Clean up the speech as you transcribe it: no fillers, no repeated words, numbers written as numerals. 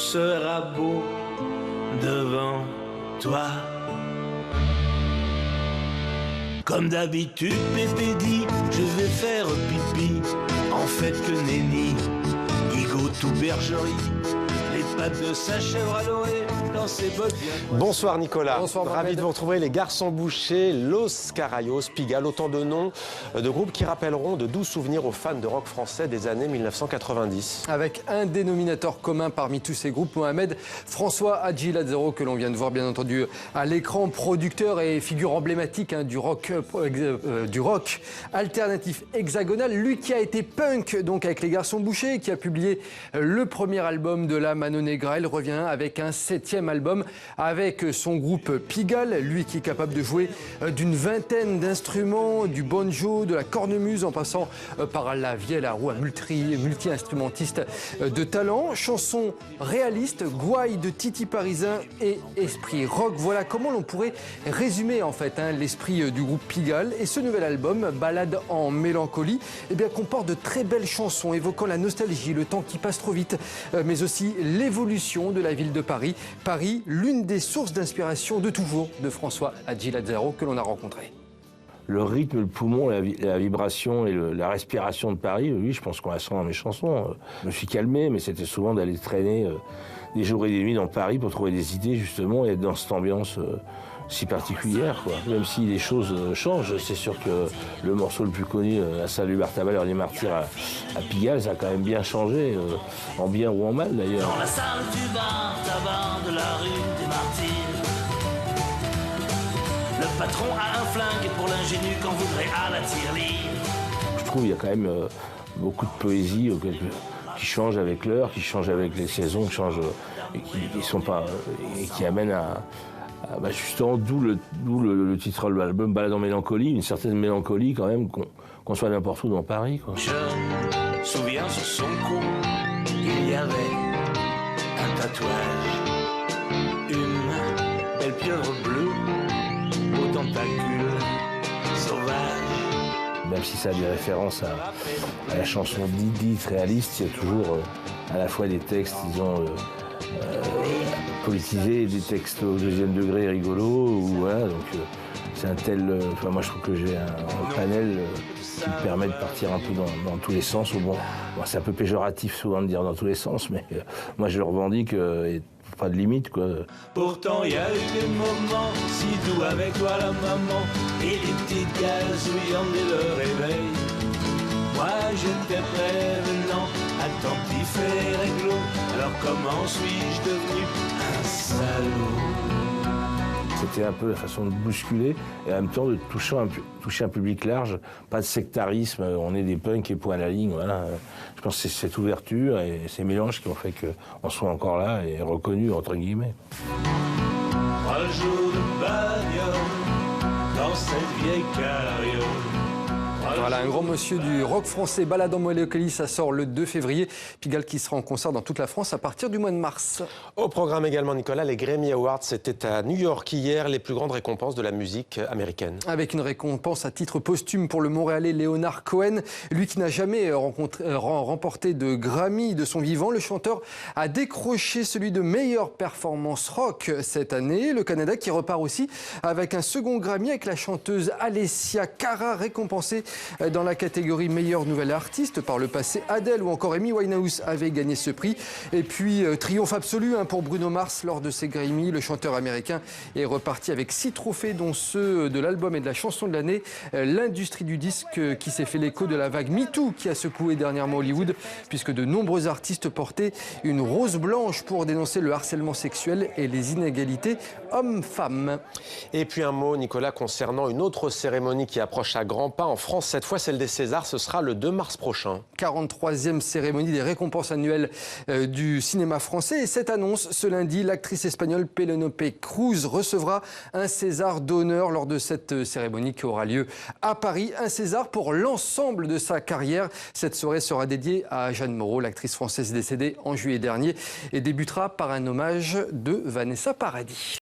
sera beau devant toi. Comme d'habitude, Pépé dit, je vais faire pipi. En fait, que nenni, Igo tout bergerie, les pattes de sa chèvre adorée dans ses bottes. Bonsoir Nicolas. Bonsoir Mohamed. Ravi de vous retrouver. Les Garçons Bouchers, Los Carayos, Pigalle, autant de noms de groupes qui rappelleront de doux souvenirs aux fans de rock français des années 1990. Avec un dénominateur commun parmi tous ces groupes, Mohamed, François Hadji Lazzaro, que l'on vient de voir bien entendu à l'écran, producteur et figure emblématique du rock alternatif hexagonal. Lui qui a été punk donc avec les Garçons Bouchers, qui a publié le premier album de la Mano Negra. Il revient avec un 7e album avec son groupe Pigalle, lui qui est capable de jouer d'une vingtaine d'instruments, du banjo, de la cornemuse, en passant par la vielle à roue, un multi-instrumentiste de talent. Chanson réaliste, gouaille de Titi Parisin et esprit rock. Voilà comment l'on pourrait résumer en fait l'esprit du groupe Pigalle. Et ce nouvel album, Balade en mélancolie, comporte de très belles chansons évoquant la nostalgie, le temps qui passe trop vite, mais aussi l'évolution de la ville de Paris. Paris, l'une des sources d'inspiration de toujours de François Hadji Lazzaro que l'on a rencontré. Le rythme, le poumon, la vibration et la respiration de Paris, oui, je pense qu'on la sent dans mes chansons. Je me suis calmé, mais c'était souvent d'aller traîner des jours et des nuits dans Paris pour trouver des idées, justement, et être dans cette ambiance si particulière, quoi. Même si les choses changent, c'est sûr que le morceau le plus connu, La Salle du Bar-Tabac, l'heure des martyrs à Pigalle, ça a quand même bien changé, en bien ou en mal d'ailleurs. Dans la salle du bar-tabac de la rue des Martyrs, le patron a un flingue pour l'ingénu qu'on voudrait à la tirelire. Je trouve qu'il y a quand même beaucoup de poésie qui change avec l'heure, qui change avec les saisons, qui change et qui sont pas et qui amènent à justement, d'où le titre de l'album, Balade en mélancolie, une certaine mélancolie quand même, qu'on soit n'importe où dans Paris, quoi. Je me souviens sur son cou, il y avait un tatouage, une belle pieuvre bleue aux tentacules sauvages. Même si ça a des références à la chanson dite réaliste, il y a toujours à la fois des textes, disons, politisés, des textes au deuxième degré rigolos, voilà, donc c'est un tel... moi je trouve que j'ai un panel qui me permet de partir un peu dans tous les sens. Bon, c'est un peu péjoratif souvent de dire dans tous les sens, mais moi je le revendique, et pas de limite, quoi. Pourtant il y a eu des moments si doux avec toi la maman, et des petites gazouillantes dès le réveil. Moi j'étais prévenant, attentif et réglo, alors comment suis-je devenu un salaud? C'était un peu la façon de bousculer et en même temps de toucher un public large, pas de sectarisme, on est des punks et points à la ligne, voilà. Je pense que c'est cette ouverture et ces mélanges qui ont fait qu'on soit encore là et reconnu, entre guillemets. 3 jours de bagnole dans cette vieille carriole. Voilà, un grand monsieur du rock français, Balade en mélancolie, ça sort le 2 février. Pigalle qui sera en concert dans toute la France à partir du mois de mars. Au programme également, Nicolas, les Grammy Awards, c'était à New York hier, les plus grandes récompenses de la musique américaine. Avec une récompense à titre posthume pour le Montréalais Leonard Cohen. Lui qui n'a jamais remporté de Grammy de son vivant, le chanteur a décroché celui de meilleure performance rock cette année. Le Canada qui repart aussi avec un second Grammy avec la chanteuse Alessia Cara, récompensée dans la catégorie meilleure nouvelle artiste. Par le passé, Adele ou encore Amy Winehouse avaient gagné ce prix. Et puis, triomphe absolu pour Bruno Mars lors de ses Grammy. Le chanteur américain est reparti avec 6 trophées, dont ceux de l'album et de la chanson de l'année. L'industrie du disque qui s'est fait l'écho de la vague MeToo qui a secoué dernièrement Hollywood, puisque de nombreux artistes portaient une rose blanche pour dénoncer le harcèlement sexuel et les inégalités hommes-femmes. Et puis un mot, Nicolas, concernant une autre cérémonie qui approche à grands pas en France. Cette fois, celle des Césars, ce sera le 2 mars prochain. 43e cérémonie des récompenses annuelles du cinéma français. Et cette annonce, ce lundi, l'actrice espagnole Penélope Cruz recevra un César d'honneur lors de cette cérémonie qui aura lieu à Paris. Un César pour l'ensemble de sa carrière. Cette soirée sera dédiée à Jeanne Moreau, l'actrice française décédée en juillet dernier, et débutera par un hommage de Vanessa Paradis.